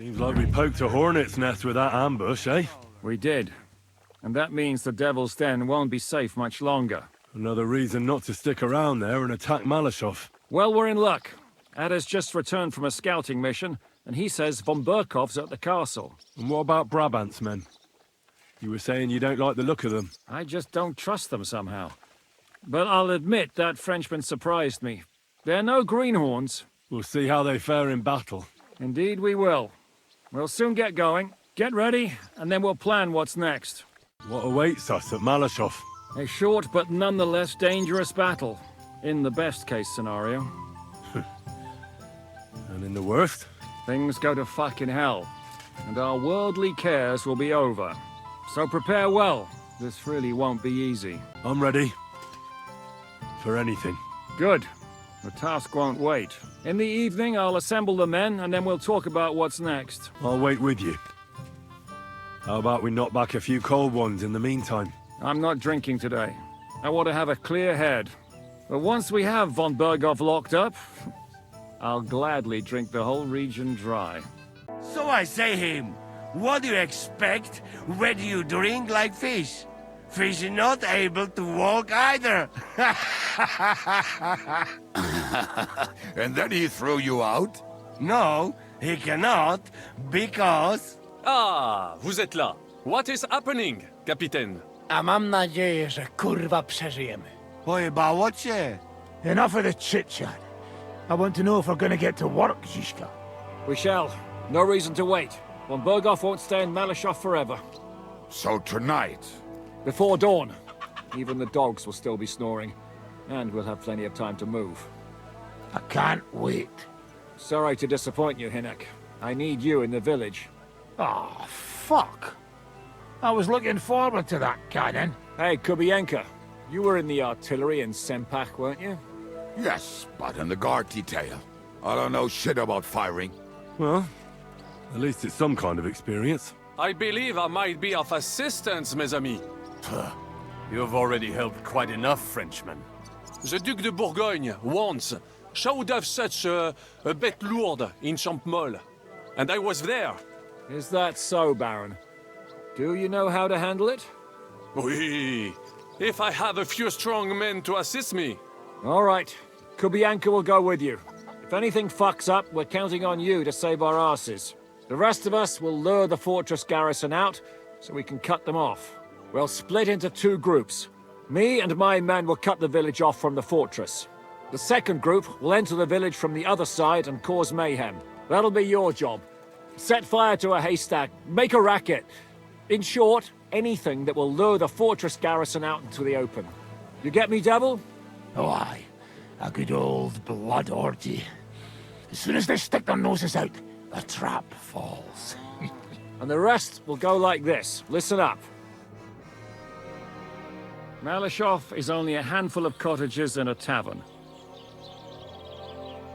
Seems like we poked a hornet's nest with that ambush, eh? We did. And that means the Devil's Den won't be safe much longer. Another reason not to stick around there and attack Maleshov. Well, we're in luck. Ada's just returned from a scouting mission, and he says von Berkov's at the castle. And what about Brabant's men? You were saying you don't like the look of them. I just don't trust them somehow. But I'll admit that Frenchman surprised me. They're no greenhorns. We'll see how they fare in battle. Indeed we will. We'll soon get going. Get ready, and then we'll plan what's next. What awaits us at Maleshov? A short but nonetheless dangerous battle. In the best case scenario. And in the worst? Things go to fucking hell. And our worldly cares will be over. So prepare well. This really won't be easy. I'm ready. For anything. Good. The task won't wait. In the evening, I'll assemble the men, and then we'll talk about what's next. I'll wait with you. How about we knock back a few cold ones in the meantime? I'm not drinking today. I want to have a clear head. But once we have von Bergow locked up, I'll gladly drink the whole region dry. So I say him, what do you expect when you drink like fish? Fish is not able to walk either. And then he threw you out? No, he cannot, because... Ah, vous êtes là. What is happening, Capitaine? A mam nadzieję, że kurwa przeżyjemy. Pojebało cię. Enough of the chit-chat. I want to know if we're gonna get to work, Žižka. We shall. No reason to wait. Von Bergow won't stay in Maleshov forever. So tonight... Before dawn. Even the dogs will still be snoring. And we'll have plenty of time to move. I can't wait. Sorry to disappoint you, Hinek. I need you in the village. Oh, fuck. I was looking forward to that, Cannon. Hey, Kubienka. You were in the artillery in Sempak, weren't you? Yes, but in the guard detail. I don't know shit about firing. Well, at least it's some kind of experience. I believe I might be of assistance, mes amis. You've already helped quite enough, Frenchmen. The Duc de Bourgogne, once, showed off such a bête lourde in Champmol. And I was there. Is that so, Baron? Do you know how to handle it? Oui. If I have a few strong men to assist me. All right. Kubianka will go with you. If anything fucks up, we're counting on you to save our asses. The rest of us will lure the fortress garrison out, so we can cut them off. We'll split into two groups. Me and my men will cut the village off from the fortress. The second group will enter the village from the other side and cause mayhem. That'll be your job. Set fire to a haystack, make a racket. In short, anything that will lure the fortress garrison out into the open. You get me, Devil? Oh, aye. A good old blood orgy. As soon as they stick their noses out, the trap falls. And the rest will go like this. Listen up. Maleshov is only a handful of cottages and a tavern.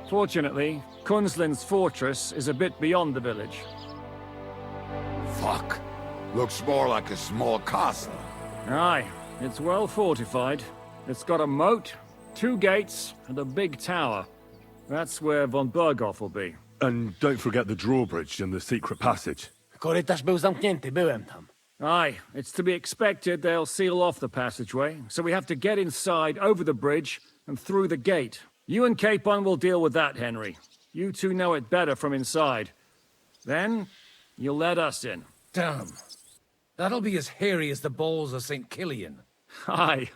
Fortunately, Kunzlin's fortress is a bit beyond the village. Fuck. Looks more like a small castle. Aye, it's well fortified. It's got a moat, 2 gates, and a big tower. That's where von Bergow will be. And don't forget the drawbridge and the secret passage. Korytarz był zamknięty, byłem tam. Aye, it's to be expected they'll seal off the passageway, so we have to get inside, over the bridge, and through the gate. You and Capon will deal with that, Henry. You two know it better from inside. Then, you'll let us in. Damn. That'll be as hairy as the balls of St. Killian. Aye,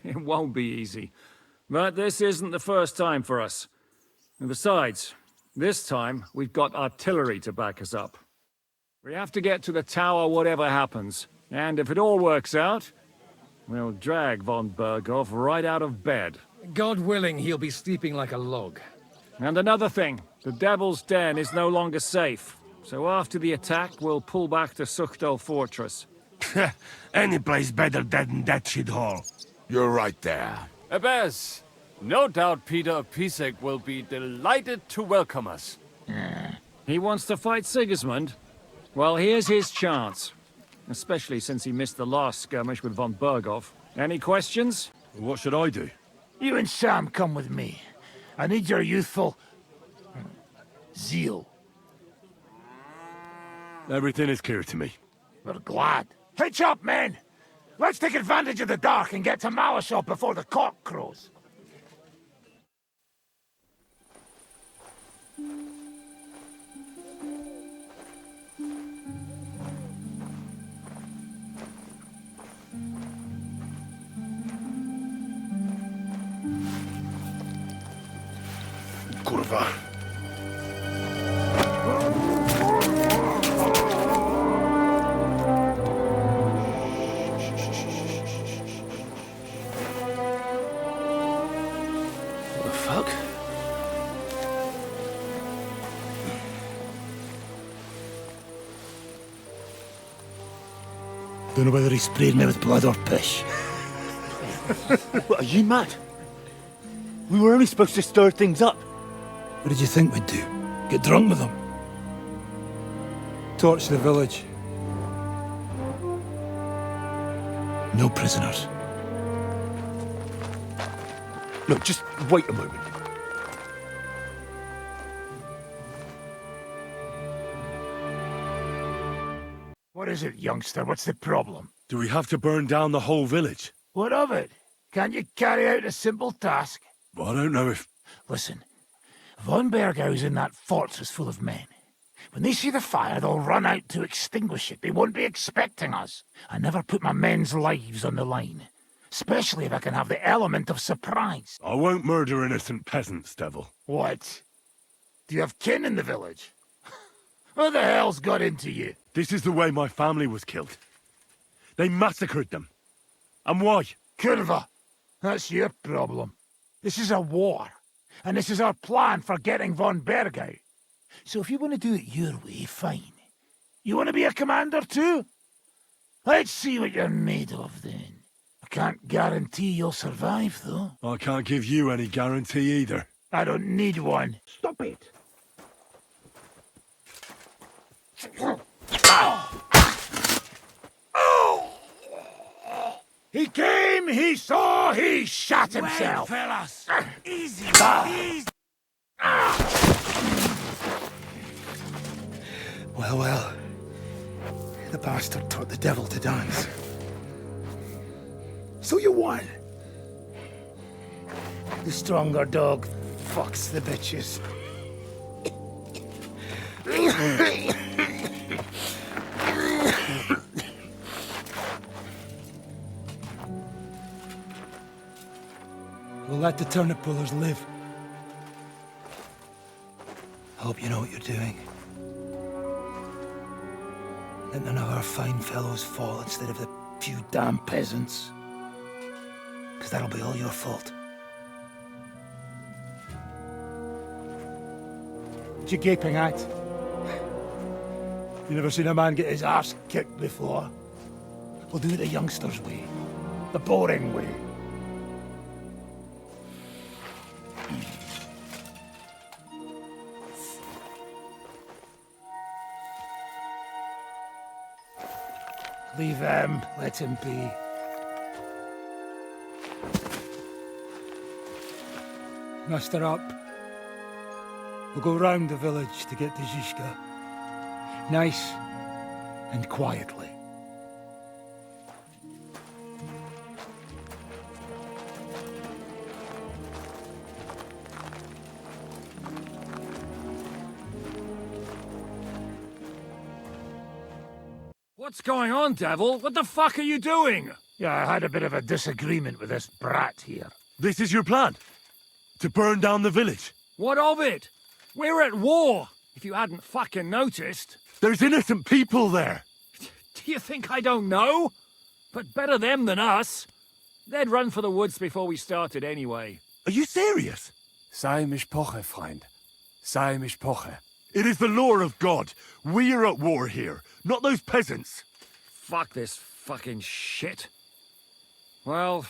it won't be easy. But this isn't the first time for us. And besides, this time we've got artillery to back us up. We have to get to the tower whatever happens. And if it all works out, we'll drag von Bergow right out of bed. God willing, he'll be sleeping like a log. And another thing, the Devil's Den is no longer safe. So after the attack, we'll pull back to Suchtel Fortress. Any place better than that shithole. You're right there. Abbas, no doubt Peter of Pisek will be delighted to welcome us. He wants to fight Sigismund? Well, here's his chance. Especially since he missed the last skirmish with von Bergow. Any questions? What should I do? You and Sam come with me. I need your youthful... zeal. Everything is clear to me. We're glad. Hitch up, men! Let's take advantage of the dark and get to Maleshov before the cock crows. Kurwa. What the fuck? Don't know whether he sprayed me with blood or piss. What, are you mad? We were only supposed to stir things up. What did you think we'd do? Get drunk with them? Torch the village. No prisoners. No, just wait a moment. What is it, youngster? What's the problem? Do we have to burn down the whole village? What of it? Can't you carry out a simple task? Well, I don't know if... Listen, von Bergow's in that fortress full of men. When they see the fire, they'll run out to extinguish it. They won't be expecting us. I never put my men's lives on the line. Especially if I can have the element of surprise. I won't murder innocent peasants, Devil. What? Do you have kin in the village? Who the hell's got into you? This is the way my family was killed. They massacred them. And why? Kurva, that's your problem. This is a war. And this is our plan for getting von Bergow. So if you want to do it your way, fine. You want to be a commander too? Let's see what you're made of then. I can't guarantee you'll survive, though. I can't give you any guarantee either. I don't need one. Stop it! He came, he saw, he shot Wait, himself. fellas. Easy, easy. Well, well. The bastard taught the devil to dance. So you won. The stronger dog fucks the bitches. We'll let the turnip pullers live. I hope you know what you're doing. Let none of our fine fellows fall instead of the few damn peasants. Because that'll be all your fault. What you gaping at? You never seen a man get his arse kicked before? We'll do it the youngsters' way. The boring way. Leave him, let him be. Muster up. We'll go round the village to get to Žižka. Nice and quietly. What's going on, Devil? What the fuck are you doing? Yeah, I had a bit of a disagreement with this brat here. This is your plan? To burn down the village? What of it? We're at war, if you hadn't fucking noticed. There's innocent people there. Do you think I don't know? But better them than us. They'd run for the woods before we started anyway. Are you serious? Sei mich poche, Freund. Sei mich poche. It is the law of God. We are at war here, not those peasants. Fuck this fucking shit. Well,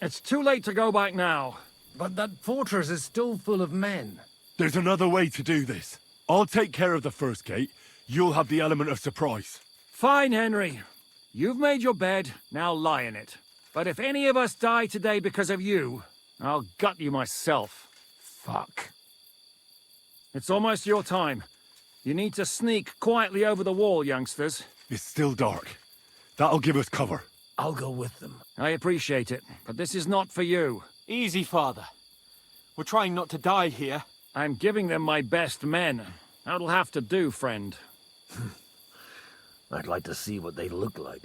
it's too late to go back now. But that fortress is still full of men. There's another way to do this. I'll take care of the first gate. You'll have the element of surprise. Fine, Henry. You've made your bed, now lie in it. But if any of us die today because of you, I'll gut you myself. Fuck. It's almost your time. You need to sneak quietly over the wall, youngsters. It's still dark. That'll give us cover. I'll go with them. I appreciate it, but this is not for you. Easy, Father. We're trying not to die here. I'm giving them my best men. That'll have to do, friend. I'd like to see what they look like.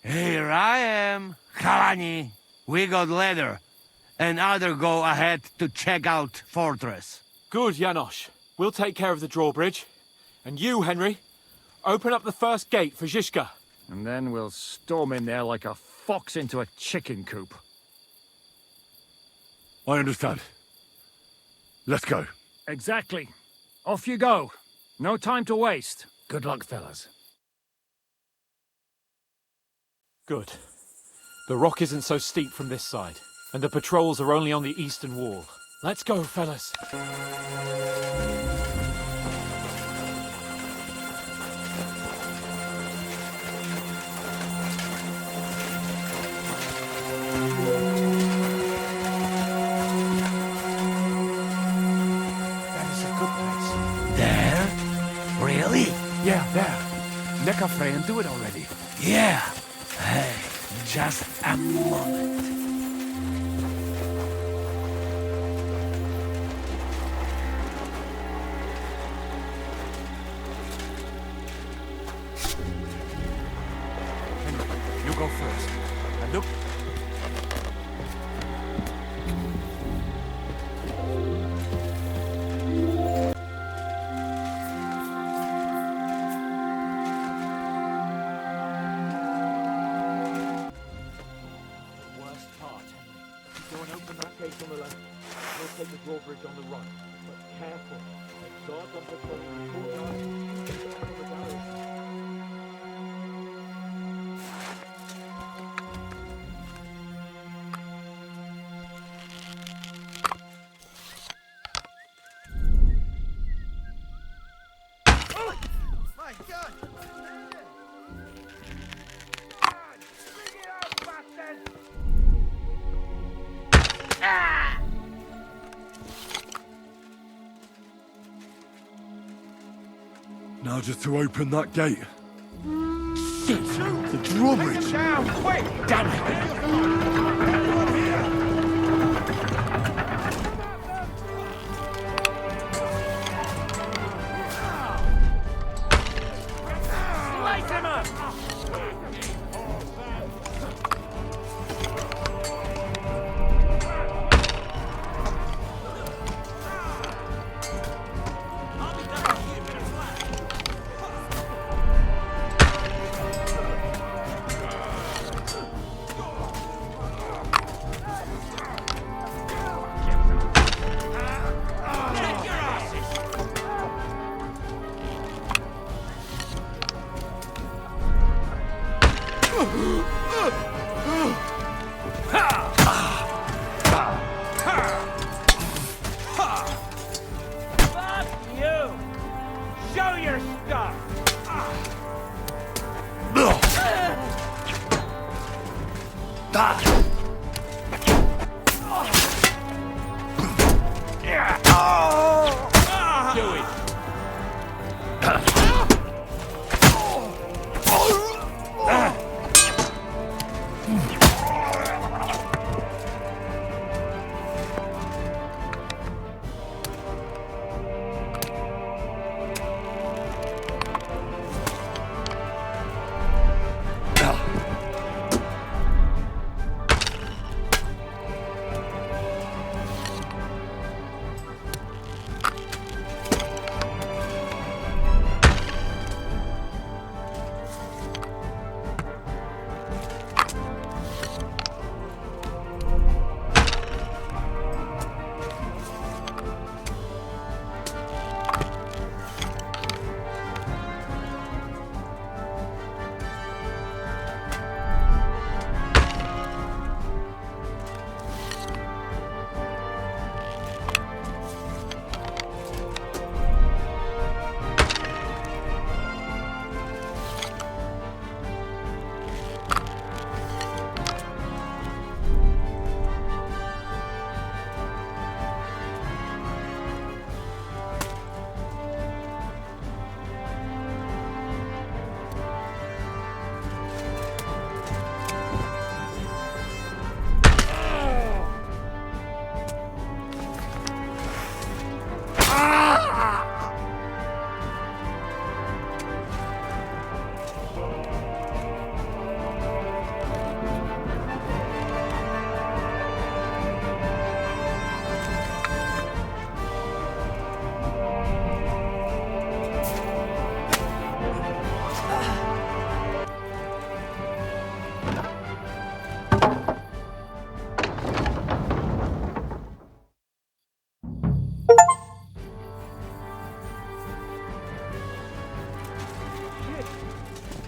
Here I am, Kalani. We got leather, and other go ahead to check out fortress. Good, Janosch. We'll take care of the drawbridge. And you, Henry, open up the first gate for Žižka. And then we'll storm in there like a fox into a chicken coop. I understand. Let's go. Exactly. Off you go. No time to waste. Good luck, fellas. Good. The rock isn't so steep from this side, and the patrols are only on the eastern wall. Let's go, fellas. That is a good place. There? Really? Yeah, there. Nick a friend do it already. Yeah. Hey, just a moment. You go first. And look. Worst part. Go and open that gate on the left. We'll take the drawbridge on the right. But careful. The guards on patrol in the courtyard. On the garrison. Now just to open that gate. Shit! The drawbridge! Down, quick! Damn it! Light him up!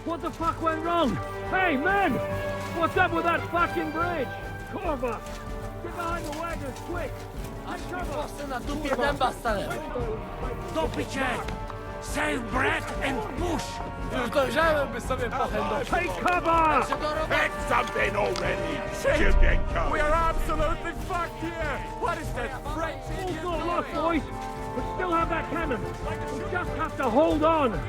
What the fuck went wrong? Hey, men! What's up with that fucking bridge? Cover! Get behind the wagons, quick! Topiče! Save breath and push! Take cover! Get something already, Zimburg. We are absolutely fucked here! What is that French All's idiot not lost, doing? boys! We still have that cannon! We just have to hold on!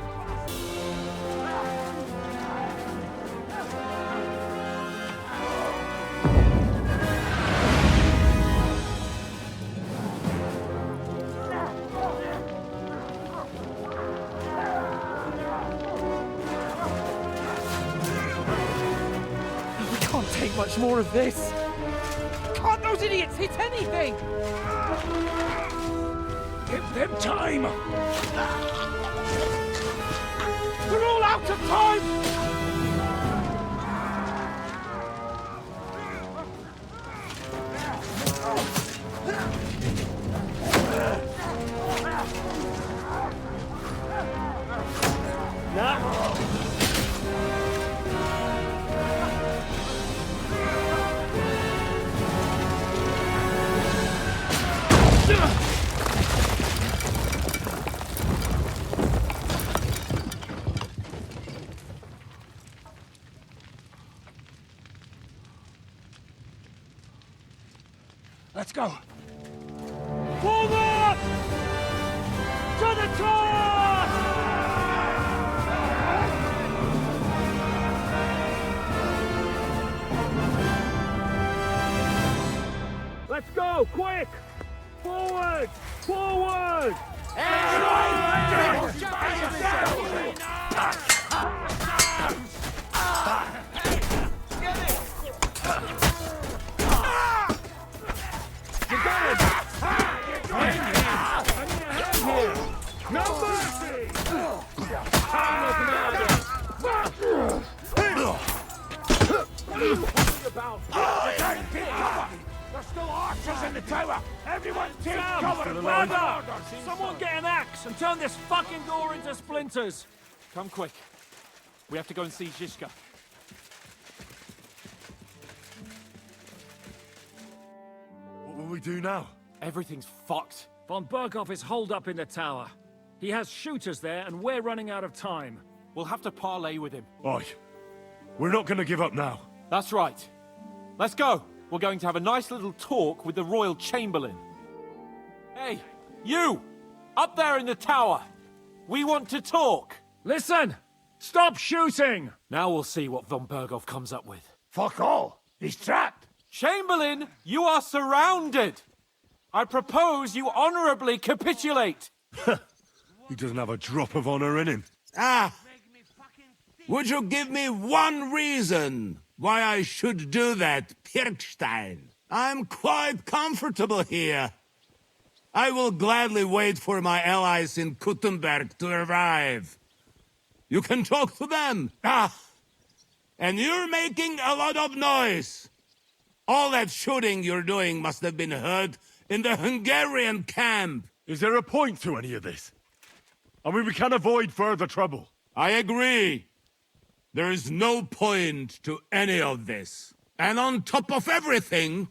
Take much more of this. Can't those idiots hit anything? Give them time. They're all out of time. Let's go. Forward! To the top! Let's go, quick! Forward! Forward! No mercy! There's still archers in the tower. Everyone take cover. Brother! Someone get an axe and turn this fucking door into splinters! Come quick. We have to go and see Žižka. What will we do now? Everything's fucked. Von Bergow is holed up in the tower. He has shooters there, and we're running out of time. We'll have to parley with him. Oi. We're not gonna give up now. That's right. Let's go. We're going to have a nice little talk with the Royal Chamberlain. Hey, you! Up there in the tower! We want to talk! Listen! Stop shooting! Now we'll see what Von Bergow comes up with. Fuck all. He's trapped. Chamberlain, you are surrounded! I propose you honorably capitulate! He doesn't have a drop of honor in him. Ah! Would you give me one reason why I should do that, Pirkstein? I'm quite comfortable here. I will gladly wait for my allies in Kuttenberg to arrive. You can talk to them. Ah! And you're making a lot of noise. All that shooting you're doing must have been heard in the Hungarian camp. Is there a point to any of this? I mean, we can avoid further trouble. I agree. There is no point to any of this. And on top of everything,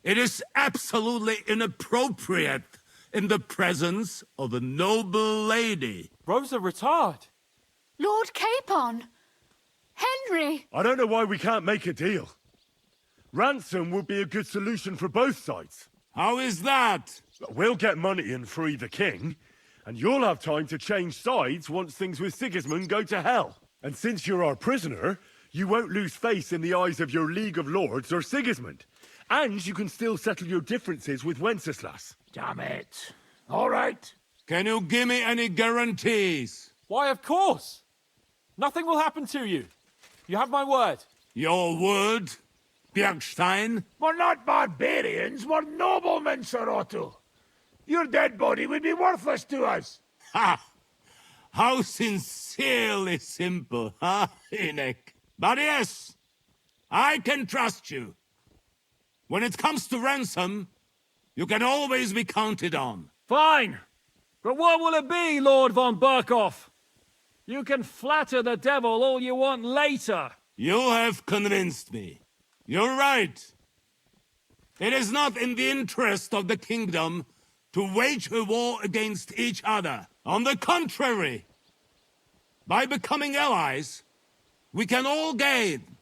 it is absolutely inappropriate in the presence of a noble lady. Rosa Retard. Lord Capon! Henry! I don't know why we can't make a deal. Ransom would be a good solution for both sides. How is that? We'll get money and free the king, and you'll have time to change sides once things with Sigismund go to hell. And since you're our prisoner, you won't lose face in the eyes of your League of Lords or Sigismund. And you can still settle your differences with Wenceslas. Damn it. All right. Can you give me any guarantees? Why, of course! Nothing will happen to you. You have my word. Your word, Bjergstein? We're not barbarians, we're noblemen, Sir Otto. Your dead body would be worthless to us. Ha! How sincerely simple, huh, Enoch? But yes, I can trust you. When it comes to ransom, you can always be counted on. Fine! But what will it be, Lord von Berkoff? You can flatter the devil all you want later. You have convinced me. You're right. It is not in the interest of the kingdom to wage a war against each other. On the contrary, by becoming allies, we can all gain,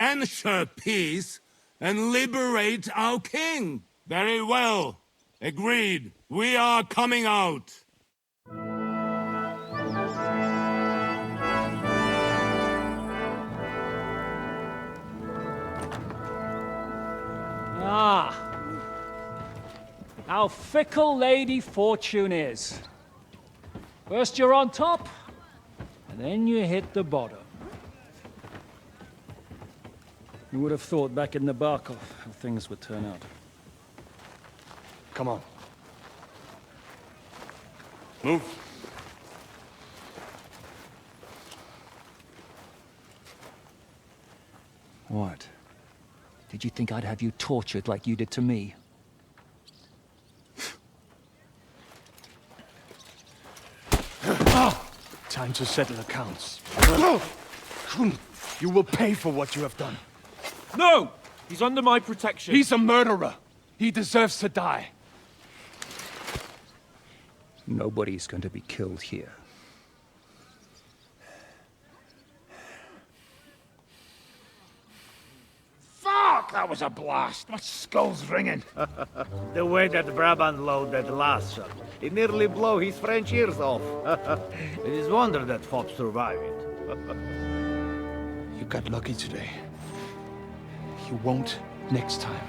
ensure peace, and liberate our king. Very well. Agreed. We are coming out. Ah. How fickle Lady Fortune is. First you're on top, and then you hit the bottom. You would have thought back in the Barkov how things would turn out. Come on. Move. What? Did you think I'd have you tortured like you did to me? Time to settle accounts. You will pay for what you have done. No! He's under my protection. He's a murderer. He deserves to die. Nobody's going to be killed here. Fuck! That was a blast. My skull's ringing. The way that Brabant loaded last shot, it nearly blow his French ears off. It is wonder that Fop survived it. You got lucky today. You won't next time.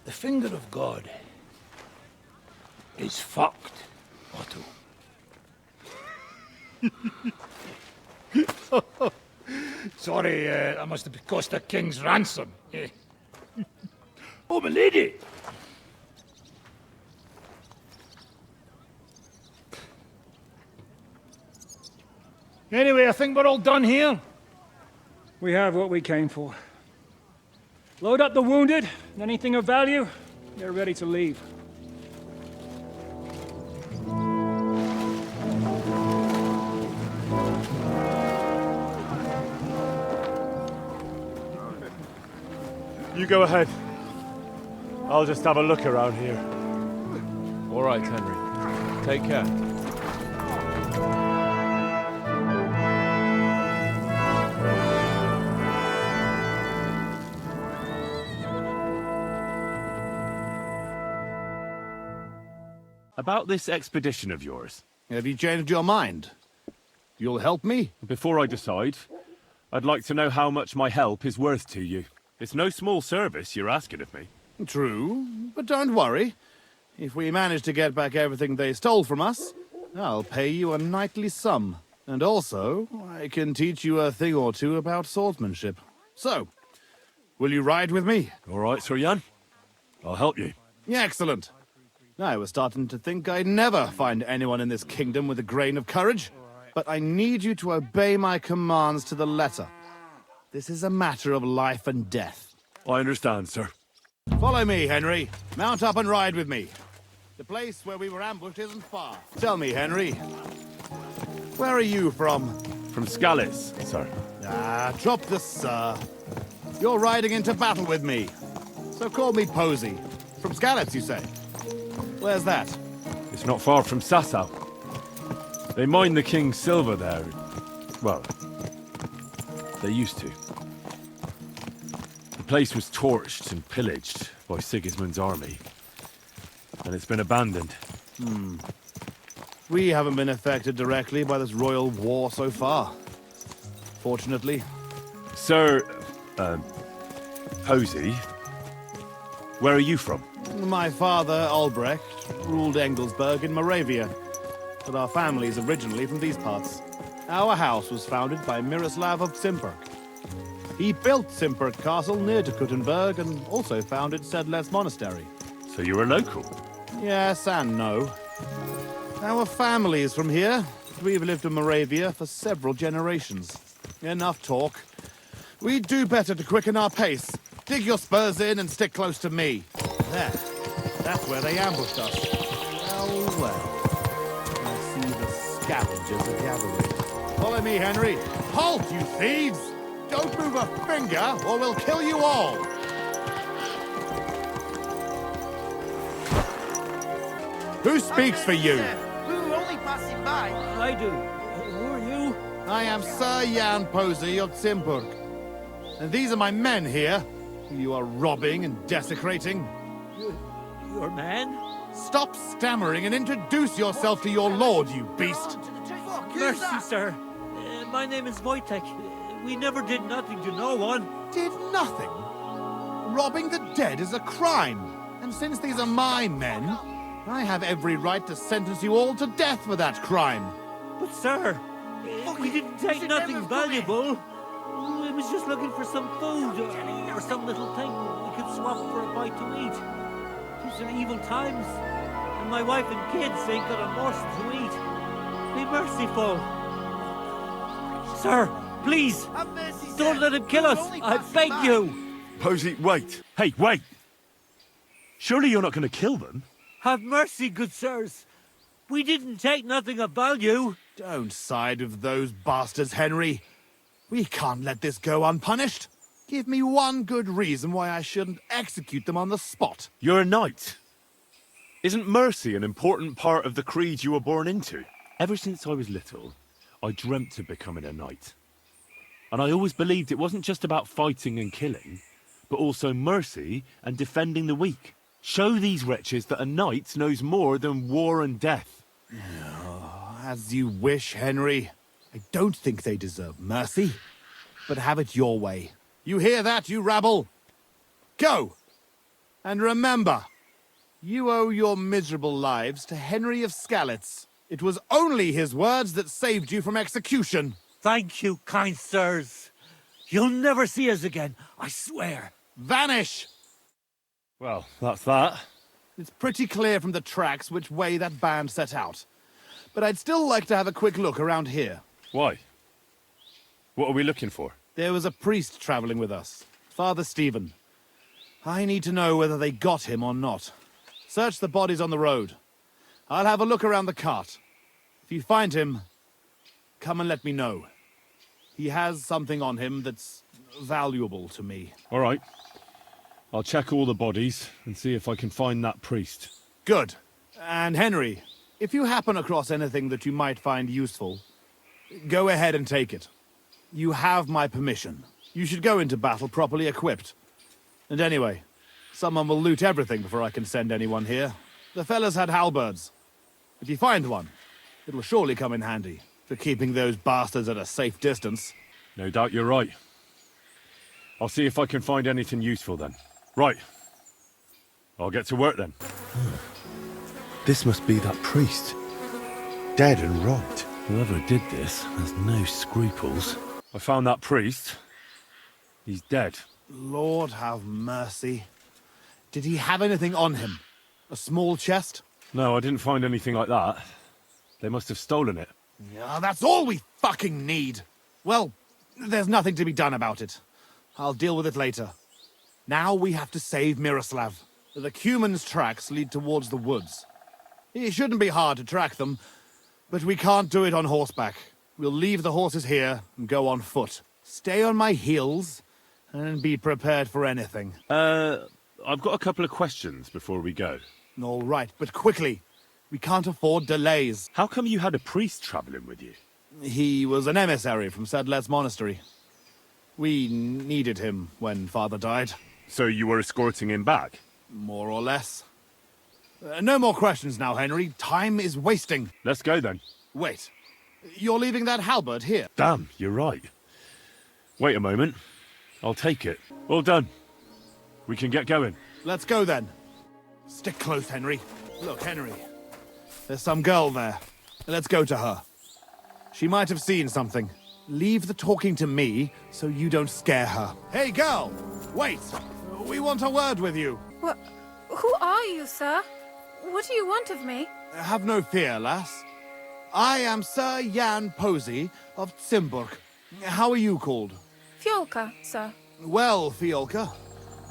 The finger of God is fucked, Otto. Sorry, that must have cost the king's ransom. Oh, my lady! Anyway, I think we're all done here. We have what we came for. Load up the wounded, and anything of value, get ready to leave. You go ahead. I'll just have a look around here. All right, Henry. Take care. About this expedition of yours. Have you changed your mind? You'll help me? Before I decide, I'd like to know how much my help is worth to you. It's no small service you're asking of me. True, but don't worry. If we manage to get back everything they stole from us, I'll pay you a knightly sum. And also, I can teach you a thing or two about swordsmanship. So, will you ride with me? All right, Sir Jan. I'll help you. Yeah, excellent. I was starting to think I'd never find anyone in this kingdom with a grain of courage. But I need you to obey my commands to the letter. This is a matter of life and death. I understand, sir. Follow me, Henry. Mount up and ride with me. The place where we were ambushed isn't far. Tell me, Henry, where are you from? From Scallis, sir. Ah, drop the sir. You're riding into battle with me. So call me Posey. From Scallis, you say? Where's that? It's not far from Sasau. They mine the king's silver there. Well, they used to. The place was torched and pillaged by Sigismund's army. And it's been abandoned. We haven't been affected directly by this royal war so far. Fortunately. Sir, Posey, where are you from? My father, Albrecht, ruled Engelsberg in Moravia. But our family's originally from these parts. Our house was founded by Miroslav of Zimburg. He built Zimburg Castle near to Kuttenberg and also founded Sedles Monastery. So you're a local? Yes and no. Our family is from here. We've lived in Moravia for several generations. Enough talk. We'd do better to quicken our pace. Dig your spurs in and stick close to me. There. That's where they ambushed us. Well, well. I see the scavengers are gathering. Follow me, Henry. Halt, you thieves! Don't move a finger, or we'll kill you all! Who speaks for you? We were only passing by. I do. Who are you? I am Sir Jan Posey of Zimburg. And these are my men here, who you are robbing and desecrating. Your man? Stop stammering and introduce yourself to your lord, you beast! Mercy, sir. My name is Wojtek. We never did nothing to no one. Did nothing? Robbing the dead is a crime. And since these are my men, I have every right to sentence you all to death for that crime. But, sir, we didn't take nothing valuable. We was just looking for some food or some little thing we could swap for a bite to eat. These are evil times, and my wife and kids ain't got a morsel to eat. Be merciful. Sir, please, don't let him kill us. I beg you. Posey, wait. Hey, wait. Surely you're not going to kill them? Have mercy, good sirs. We didn't take nothing of value. Don't side with those bastards, Henry. We can't let this go unpunished. Give me one good reason why I shouldn't execute them on the spot. You're a knight. Isn't mercy an important part of the creed you were born into? Ever since I was little, I dreamt of becoming a knight. And I always believed it wasn't just about fighting and killing, but also mercy and defending the weak. Show these wretches that a knight knows more than war and death. As you wish, Henry. I don't think they deserve mercy, but have it your way. You hear that, you rabble? Go! And remember, you owe your miserable lives to Henry of Skalitz. It was only his words that saved you from execution. Thank you, kind sirs. You'll never see us again, I swear. Vanish! Well, that's that. It's pretty clear from the tracks which way that band set out. But I'd still like to have a quick look around here. Why? What are we looking for? There was a priest traveling with us, Father Stephen. I need to know whether they got him or not. Search the bodies on the road. I'll have a look around the cart. If you find him, come and let me know. He has something on him that's valuable to me. All right. I'll check all the bodies and see if I can find that priest. Good. And Henry, if you happen across anything that you might find useful, go ahead and take it. You have my permission. You should go into battle properly equipped. And anyway, someone will loot everything before I can send anyone here. The fellas had halberds. If you find one, it'll surely come in handy for keeping those bastards at a safe distance. No doubt you're right. I'll see if I can find anything useful then. Right. I'll get to work then. This must be that priest. Dead and robbed. Whoever did this has no scruples. I found that priest. He's dead. Lord have mercy. Did he have anything on him? A small chest? No, I didn't find anything like that. They must have stolen it. Yeah, that's all we fucking need. Well, there's nothing to be done about it. I'll deal with it later. Now we have to save Miroslav. The Cuman's tracks lead towards the woods. It shouldn't be hard to track them, but we can't do it on horseback. We'll leave the horses here and go on foot. Stay on my heels and be prepared for anything. I've got a couple of questions before we go. All right, but quickly. We can't afford delays. How come you had a priest traveling with you? He was an emissary from Sedlet's monastery. We needed him when Father died. So you were escorting him back? More or less. No more questions now, Henry. Time is wasting. Let's go then. Wait. You're leaving that halberd here? Damn, you're right. Wait a moment. I'll take it. All done. We can get going. Let's go then. Stick close, Henry. Look, Henry. There's some girl there. Let's go to her. She might have seen something. Leave the talking to me so you don't scare her. Hey, girl! Wait! We want a word with you. What? Who are you, sir? What do you want of me? Have no fear, lass. I am Sir Jan Posey of Zimburg. How are you called? Fiolka, sir. Well, Fiolka,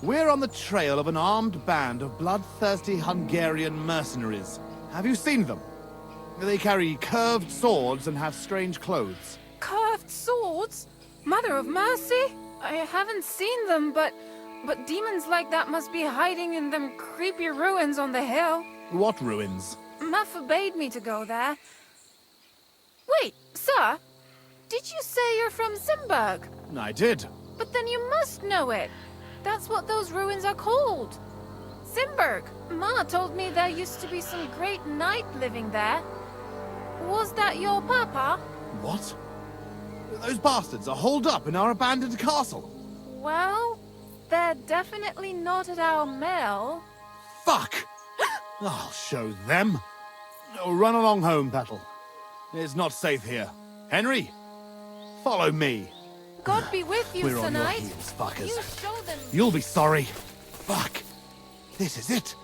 we're on the trail of an armed band of bloodthirsty Hungarian mercenaries. Have you seen them? They carry curved swords and have strange clothes. Curved swords? Mother of mercy? I haven't seen them, but demons like that must be hiding in them creepy ruins on the hill. What ruins? Ma forbade me to go there. Wait, sir? Did you say you're from Zimburg? I did. But then you must know it. That's what those ruins are called. Zimburg. Ma told me there used to be some great knight living there. Was that your papa? What? Those bastards are holed up in our abandoned castle. Well, they're definitely not at our mill. Fuck! I'll show them. Oh, run along home, Petal. It's not safe here. Henry, follow me. God be with you, We're Sir on your Knight. heels, fuckers. You show them. You'll be sorry. Fuck. This is it.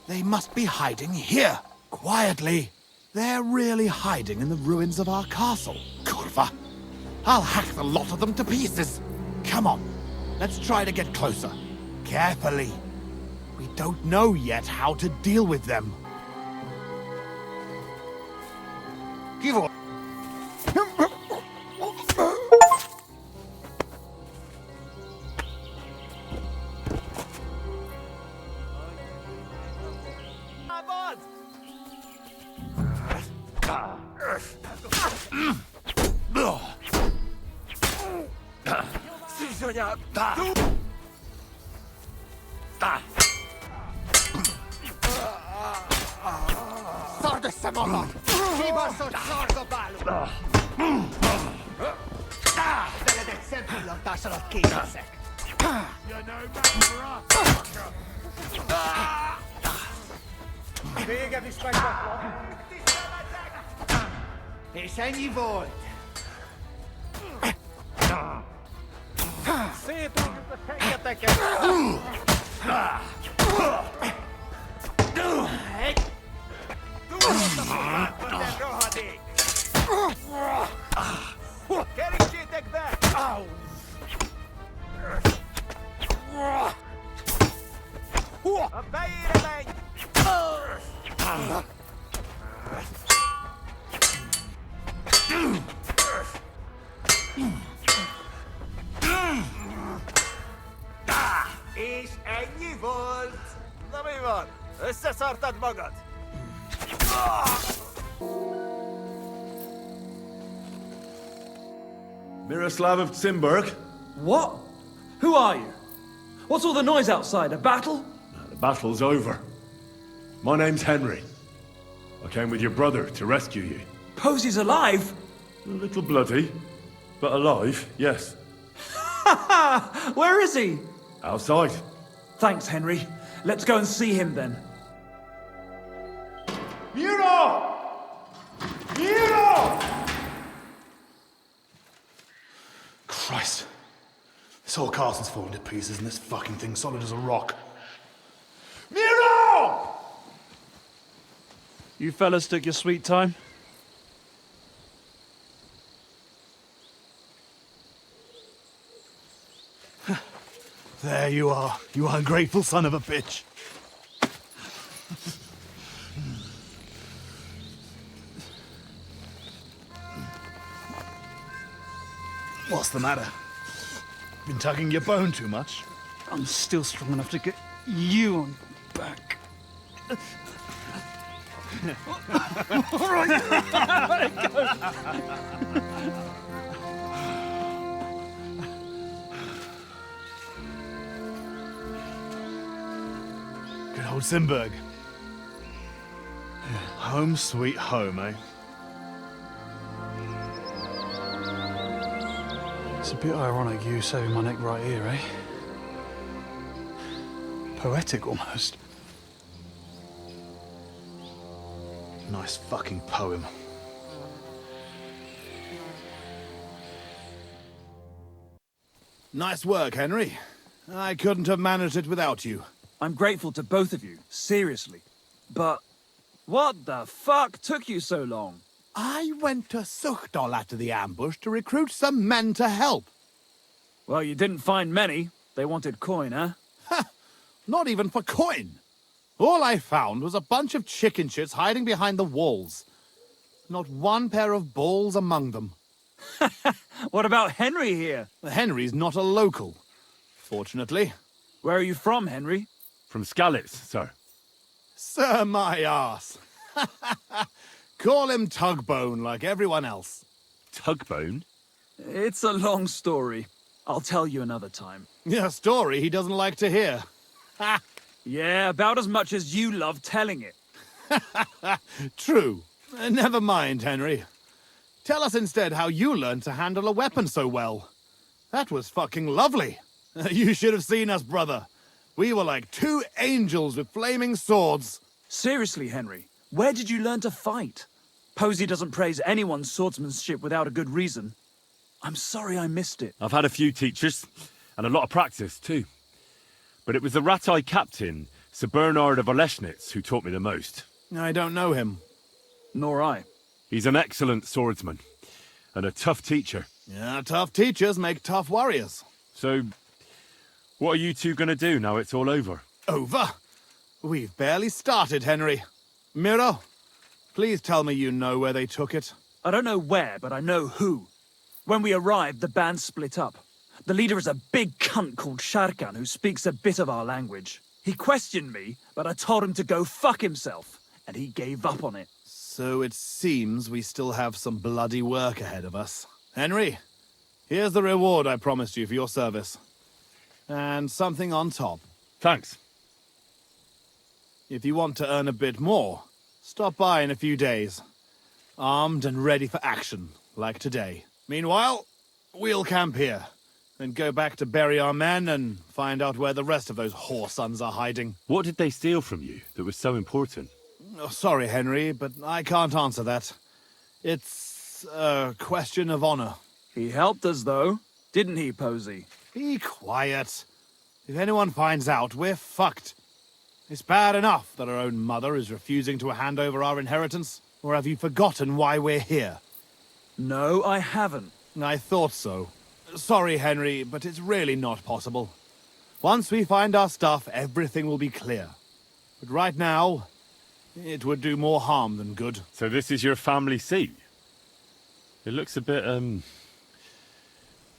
They must be hiding here, quietly. They're really hiding in the ruins of our castle. Kurva. I'll hack the lot of them to pieces. Come on. Let's try to get closer. Carefully. We don't know yet how to deal with them. Give up. És ennyi volt. Szétüljük a tenyeteket! Te rohadék! Kerítsétek be! A fejére menj! És ennyi volt! Na mi van? Összeszartad magad? Miroslav of Zimburg? What? Who are you? What's all the noise outside? A battle? The battle's over. My name's Henry. I came with your brother to rescue you. Posy's alive? A little bloody, but alive, yes. Where is he? Outside. Thanks, Henry. Let's go and see him then. Miro! Miro! Christ. This whole castle's falling to pieces and this fucking thing's solid as a rock. Miro! You fellas took your sweet time. There you are, you ungrateful son of a bitch. What's the matter? Been tugging your bone too much? I'm still strong enough to get you on back. All right. Good old Zimburg. Home sweet home, eh? It's a bit ironic you saving my neck right here, eh? Poetic almost. Nice fucking poem. Nice work, Henry. I couldn't have managed it without you. I'm grateful to both of you, seriously. But what the fuck took you so long? I went to Suchdol after the ambush to recruit some men to help. Well, you didn't find many. They wanted coin, huh? Not even for coin. All I found was a bunch of chicken shits hiding behind the walls. Not one pair of balls among them. What about Henry here? Henry's not a local, fortunately. Where are you from, Henry? From Skalitz, sir. Sir, my arse. Call him Tugbone like everyone else. Tugbone? It's a long story. I'll tell you another time. A story he doesn't like to hear. Yeah, about as much as you love telling it. True. Never mind, Henry. Tell us instead how you learned to handle a weapon so well. That was fucking lovely. You should have seen us, brother. We were like two angels with flaming swords. Seriously, Henry, where did you learn to fight? Posey doesn't praise anyone's swordsmanship without a good reason. I'm sorry I missed it. I've had a few teachers, and a lot of practice, too. But it was the Ratai captain, Sir Bernard of Oleschnitz, who taught me the most. I don't know him. Nor I. He's an excellent swordsman, and a tough teacher. Yeah, tough teachers make tough warriors. So, what are you two gonna do now it's all over? Over? We've barely started, Henry. Miro, please tell me you know where they took it. I don't know where, but I know who. When we arrived, the band split up. The leader is a big cunt called Sharkan who speaks a bit of our language. He questioned me, but I told him to go fuck himself, and he gave up on it. So it seems we still have some bloody work ahead of us. Henry, here's the reward I promised you for your service. And something on top. Thanks. If you want to earn a bit more, stop by in a few days. Armed and ready for action, like today. Meanwhile, we'll camp here. Then go back to bury our men and find out where the rest of those whoresons are hiding. What did they steal from you that was so important? Oh, sorry, Henry, but I can't answer that. It's a question of honor. He helped us, though. Didn't he, Posey? Be quiet. If anyone finds out, we're fucked. It's bad enough that our own mother is refusing to hand over our inheritance. Or have you forgotten why we're here? No, I haven't. I thought so. Sorry, Henry, but it's really not possible. Once we find our stuff, everything will be clear. But right now, it would do more harm than good. So this is your family seat? It looks a bit,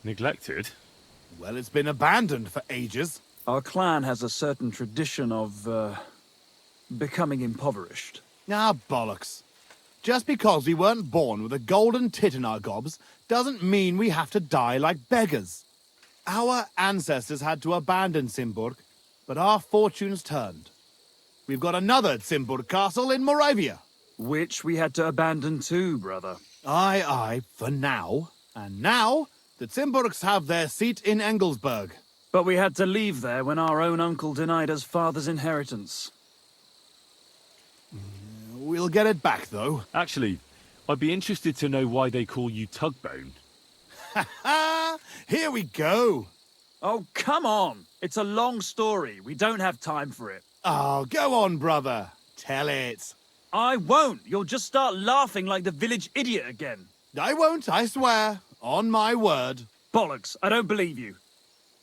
neglected. Well, it's been abandoned for ages. Our clan has a certain tradition of, becoming impoverished. Ah, bollocks. Just because we weren't born with a golden tit in our gobs doesn't mean we have to die like beggars. Our ancestors had to abandon Zimburg, but our fortunes turned. We've got another Zimburg castle in Moravia. Which we had to abandon too, brother. Aye, for now. And now, the Zimburgs have their seat in Engelsberg. But we had to leave there when our own uncle denied us father's inheritance. We'll get it back, though. Actually, I'd be interested to know why they call you Tugbone. Ha! Here we go! Oh, come on! It's a long story. We don't have time for it. Oh, go on, brother. Tell it. I won't. You'll just start laughing like the village idiot again. I won't, I swear. On my word. Bollocks. I don't believe you.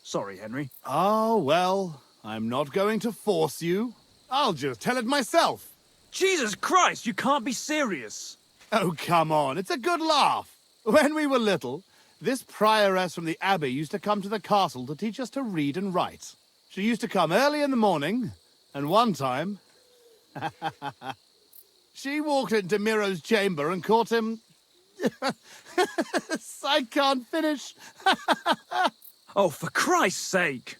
Sorry, Henry. Oh, well, I'm not going to force you. I'll just tell it myself. Jesus Christ, you can't be serious. Oh, come on. It's a good laugh. When we were little, this prioress from the abbey used to come to the castle to teach us to read and write. She used to come early in the morning, and one time... she walked into Miro's chamber and caught him... I can't finish. Oh, for Christ's sake.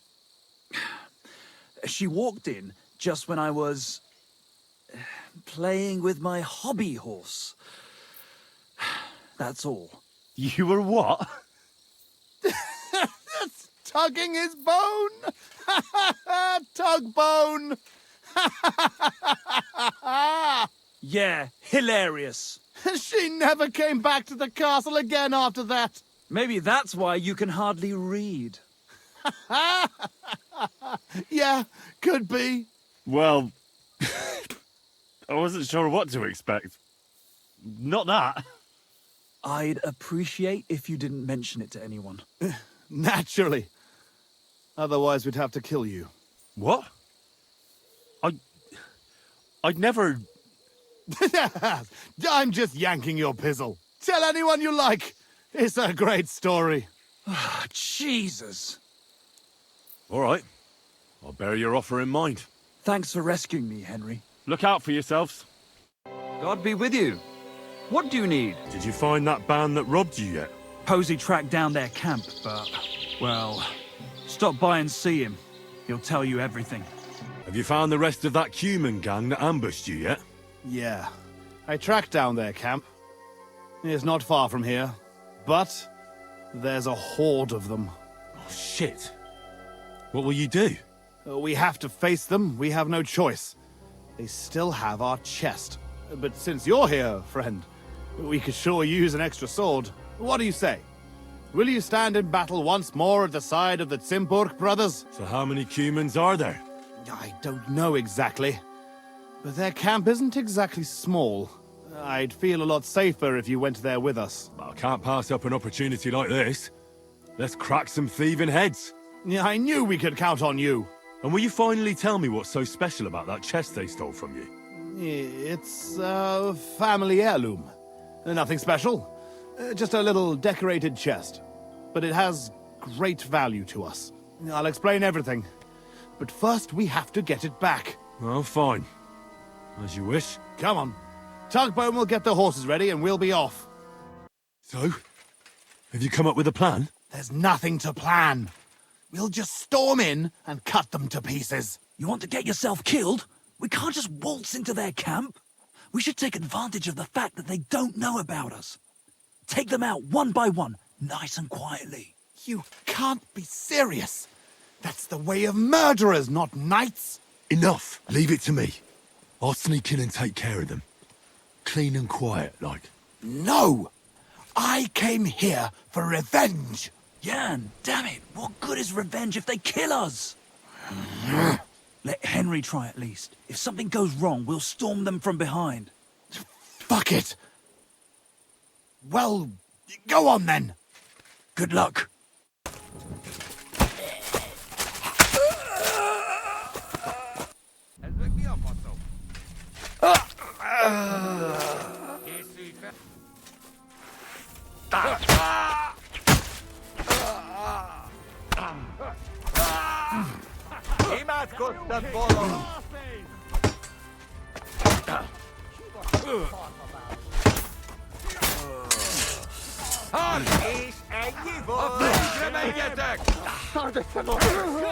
She walked in just when I was... playing with my hobby horse. That's all. You were what? That's tugging his bone. Tug bone. Yeah, hilarious. She never came back to the castle again after that. Maybe that's why you can hardly read. Yeah, could be. Well, I wasn't sure what to expect. not that. I'd appreciate if you didn't mention it to anyone. Naturally. Otherwise, we'd have to kill you. What? I'd never... I'm just yanking your pizzle. Tell anyone you like. It's a great story. Jesus. All right. I'll bear your offer in mind. Thanks for rescuing me, Henry. Look out for yourselves. God be with you. What do you need? Did you find that band that robbed you yet? Posey tracked down their camp, but, well, stop by and see him. He'll tell you everything. Have you found the rest of that Cuman gang that ambushed you yet? Yeah. I tracked down their camp. It's not far from here. But there's a horde of them. Oh, shit. What will you do? We have to face them. We have no choice. They still have our chest. But since you're here, friend, we could sure use an extra sword. What do you say? Will you stand in battle once more at the side of the Zimburg brothers? So how many Cumans are there? I don't know exactly. But their camp isn't exactly small. I'd feel a lot safer if you went there with us. I can't pass up an opportunity like this. Let's crack some thieving heads. Yeah, I knew we could count on you. And will you finally tell me what's so special about that chest they stole from you? It's a family heirloom. Nothing special. Just a little decorated chest. But it has great value to us. I'll explain everything. But first we have to get it back. Well, fine. As you wish. Come on. Tugboat will get the horses ready and we'll be off. So? Have you come up with a plan? There's nothing to plan. We'll just storm in and cut them to pieces. You want to get yourself killed? We can't just waltz into their camp. We should take advantage of the fact that they don't know about us. Take them out one by one, nice and quietly. You can't be serious. That's the way of murderers, not knights. Enough. Leave it to me. I'll sneak in and take care of them. Clean and quiet, like. No! I came here for revenge. Jan, damn it. What good is revenge if they kill us? Let Henry try at least. If something goes wrong, we'll storm them from behind. Fuck it. Well, go on then. Good luck.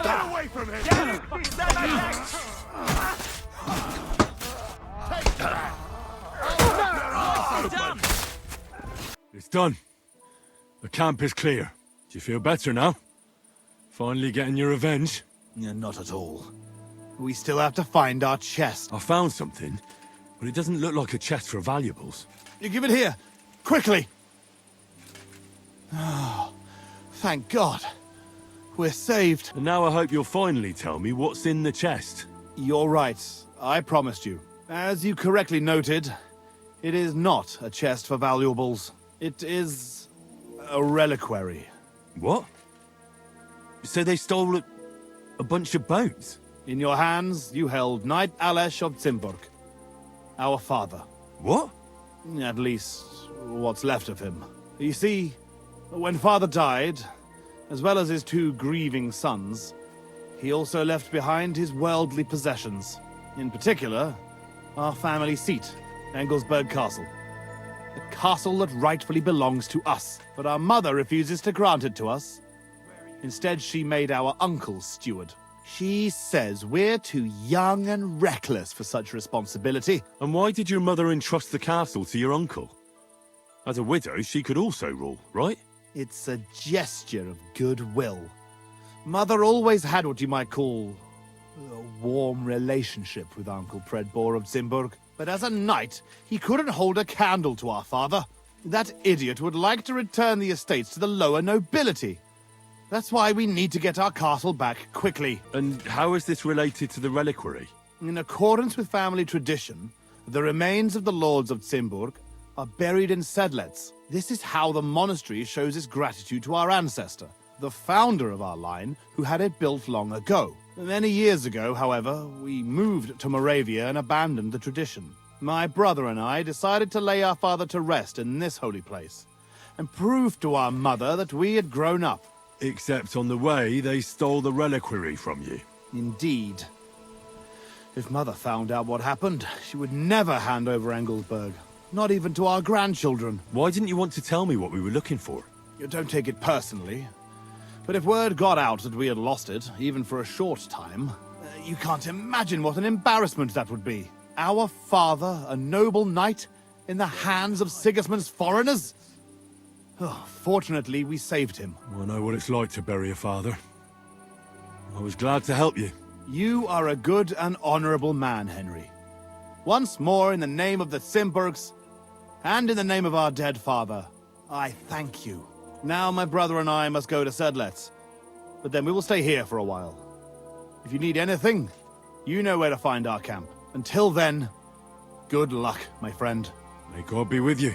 Get away from him! It's done. The camp is clear. Do you feel better now? Finally getting your revenge? Yeah, not at all. We still have to find our chest. I found something, but it doesn't look like a chest for valuables. You give it here, quickly. Oh, thank God. We're saved. And now I hope you'll finally tell me what's in the chest. You're right. I promised you. As you correctly noted, it is not a chest for valuables. It is a reliquary. What? So they stole a bunch of boats? In your hands, you held Knight Maleshov of Zimburg. Our father. What? At least, what's left of him. You see, when father died, as well as his two grieving sons, he also left behind his worldly possessions. In particular, our family seat, Engelsberg Castle. The castle that rightfully belongs to us. But our mother refuses to grant it to us. Instead, she made our uncle steward. She says we're too young and reckless for such responsibility. And why did your mother entrust the castle to your uncle? As a widow, she could also rule, right? It's a gesture of goodwill. Mother always had what you might call a warm relationship with Uncle Predbor of Zimburg. But as a knight, he couldn't hold a candle to our father. That idiot would like to return the estates to the lower nobility. That's why we need to get our castle back quickly. And how is this related to the reliquary? In accordance with family tradition, the remains of the lords of Zimburg are buried in Sedlets. This is how the monastery shows its gratitude to our ancestor, the founder of our line, who had it built long ago. Many years ago, however, we moved to Moravia and abandoned the tradition. My brother and I decided to lay our father to rest in this holy place, and prove to our mother that we had grown up. Except on the way, they stole the reliquary from you. Indeed. If Mother found out what happened, she would never hand over Engelsberg. Not even to our grandchildren. Why didn't you want to tell me what we were looking for? You don't take it personally. But if word got out that we had lost it, even for a short time, you can't imagine what an embarrassment that would be. Our father, a noble knight, in the hands of Sigismund's foreigners? Oh, fortunately, we saved him. I know what it's like to bury a father. I was glad to help you. You are a good and honorable man, Henry. Once more, in the name of the Zimburgs, and in the name of our dead father, I thank you. Now my brother and I must go to Sedlets, but then we will stay here for a while. If you need anything, you know where to find our camp. Until then, good luck, my friend. May God be with you.